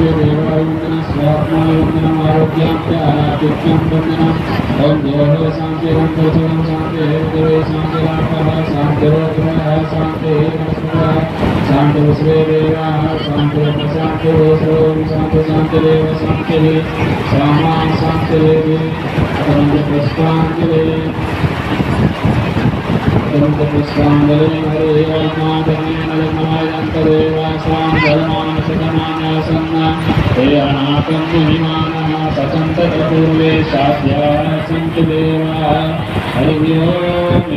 देवायुन्दनं स्वात्मायुन्दनं आरोग्याप्त्यानात्युक्तं वन्दनं ॐ देवः शान्तिरं प्रचुरं शान्तिर्देवे शान्तिरापः शान्तिरोग्रः शान्तिर्नमस्कृतः शान्तिर्विश्वे देवाः शान्तिर्प्रशान्तिर्वोऽसों शान्तिर्देव शान्तिः श्यामा शान्तिरेवि पुष्पाञ्जलि पुष्पाञ्जलि हरे नरमायन्तदेवासां धर्मानुशतमान्यासन्न हे अनाथं महिमानः सचन्तपूर्वे साध्याः सन्तु देवाः हरि ओम्